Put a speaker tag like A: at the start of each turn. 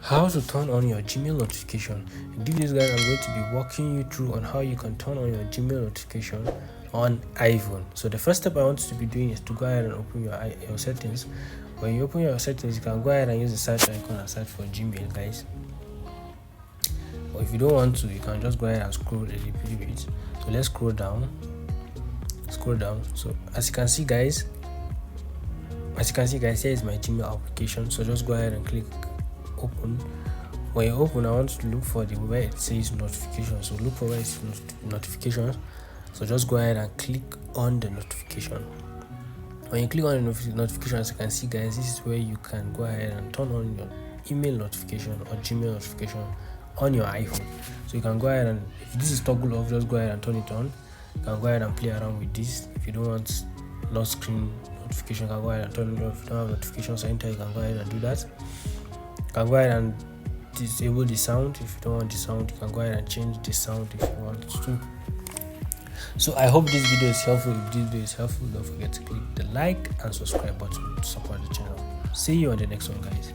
A: How to turn on your Gmail notification. In this video, guys, I'm going to be walking you through on how you can turn on your Gmail notification on iPhone. So the first step I want you to be doing is to go ahead and open your settings. When you open your settings, you can go ahead and use the search icon and search for Gmail, guys. Or if you don't want to, you can just go ahead and scroll a little bit. So let's scroll down. So as you can see, guys, here is my Gmail application. So just go ahead and click open. When you open, I want to look for the where it says notifications. So look for where it says notifications. So just go ahead and click on the notification. When you click on the notification, as you can see, guys, this is where you can go ahead and turn on your email notification or Gmail notification on your iPhone. So you can go ahead and, if this is toggle off, just go ahead and turn it on. You can go ahead and play around with this. If you don't want lock screen notification, you can go ahead and turn it off. If you don't have notifications enter, you can go ahead and do that. You can go ahead and disable the sound. If you don't want the sound, you can go ahead and change the sound if you want to. So I hope this video is helpful. If this video is helpful, don't forget to click the like and subscribe button to support the channel. See you on the next one, guys.